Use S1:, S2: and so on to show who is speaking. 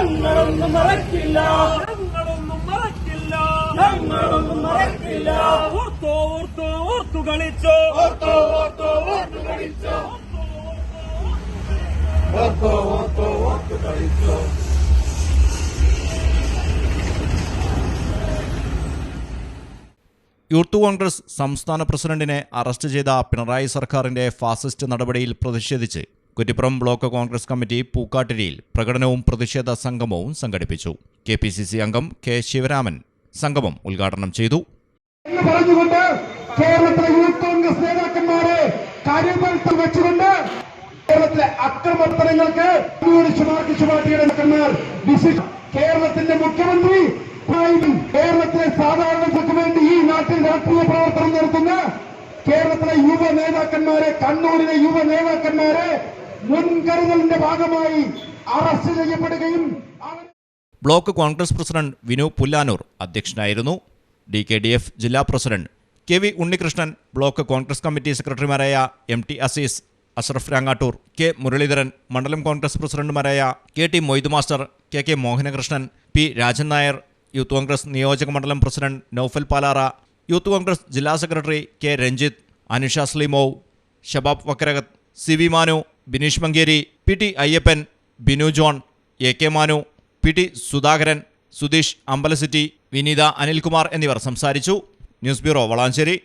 S1: ഞങ്ങളൊന്നും മറക്കില്ല, ഞങ്ങളൊന്നും മറക്കില്ല, ഞങ്ങളൊന്നും മറക്കില്ല. ഓർത്തോ ഓർത്തോ ഓർത്തു കളിച്ചോ, ഓർത്തോ ഓർത്തോ ഓർത്തു കളിച്ചോ, ഓർത്തോ ഓർത്തോ ഓർത്തു കളിച്ചോ.
S2: യൂത്ത് കോൺഗ്രസ് സംസ്ഥാന പ്രസിഡന്റിനെ അറസ്റ്റ് ചെയ്ത പിണറായി സർക്കാരിന്റെ ഫാസിസ്റ്റ് നടപടിയിൽ പ്രതിഷേധിച്ച് കുറ്റിപ്പുറം ബ്ലോക്ക് കോൺഗ്രസ് കമ്മിറ്റി പൂക്കാട്ടിരിയിൽ പ്രകടനവും പ്രതിഷേധ സംഗമവും സംഘടിപ്പിച്ചു. KPCC അംഗം K. ശിവരാമൻ സംഗമം ഉദ്ഘാടനം ചെയ്തു.
S3: പറഞ്ഞുകൊണ്ട് കേരളത്തിലെ യൂത്ത് കോൺഗ്രസ് നേതാക്കന്മാരെ കാര്യബലത്തിൽ വെച്ചുകൊണ്ട് കേരളത്തിലെ അക്രമത്തരങ്ങൾക്ക് കമ്മ്യൂണിസ്റ്റ് മാർക്സിസ്റ്റ് പാർട്ടിയുടെ നേതാക്കന്മാർ കേരളത്തിന്റെ മുഖ്യമന്ത്രി കേരളത്തിലെ സാധാരണക്കാർക്ക് വേണ്ടി ഈ നാട്ടിൽ രാഷ്ട്രീയ പ്രവർത്തനം നടത്തുന്ന കേരളത്തിലെ യുവ നേതാക്കന്മാരെ, കണ്ണൂരിലെ യുവ നേതാക്കന്മാരെ മുൻകരുതലിന്റെ ഭാഗമായി അറസ്റ്റ് ചെയ്യപ്പെടുകയും.
S2: ബ്ലോക്ക് കോൺഗ്രസ് പ്രസിഡന്റ് വിനു പുല്ലാനൂർ അധ്യക്ഷനായിരുന്നു. DKDF ജില്ലാ president KV Unnikrishnan, block Congress committee സെക്രട്ടറിമാരായ MT അസീസ്, അഷ്റഫ് രാങ്ങാട്ടൂർ, K. മുരളീധരൻ, മണ്ഡലം കോൺഗ്രസ് പ്രസിഡന്റുമാരായ KT Moidu master, KK Mohanakrishnan, P. Rajan Nair, youth Congress നിയോജക മണ്ഡലം പ്രസിഡന്റ് നൌഫൽ പാലാറ, യൂത്ത് കോൺഗ്രസ് ജില്ലാ സെക്രട്ടറി K. രഞ്ജിത്ത്, അനുഷ സ്ലിമോവ്, Shabab Vakkarakath, CV Manu, Bineesh Mankeri, PT Ayyappan, Binu John, AK Manu, PT Sudhakaran, Sudheesh അമ്പലസിറ്റി, വിനീത അനിൽകുമാർ എന്നിവർ സംസാരിച്ചു. News bureau Valanchery.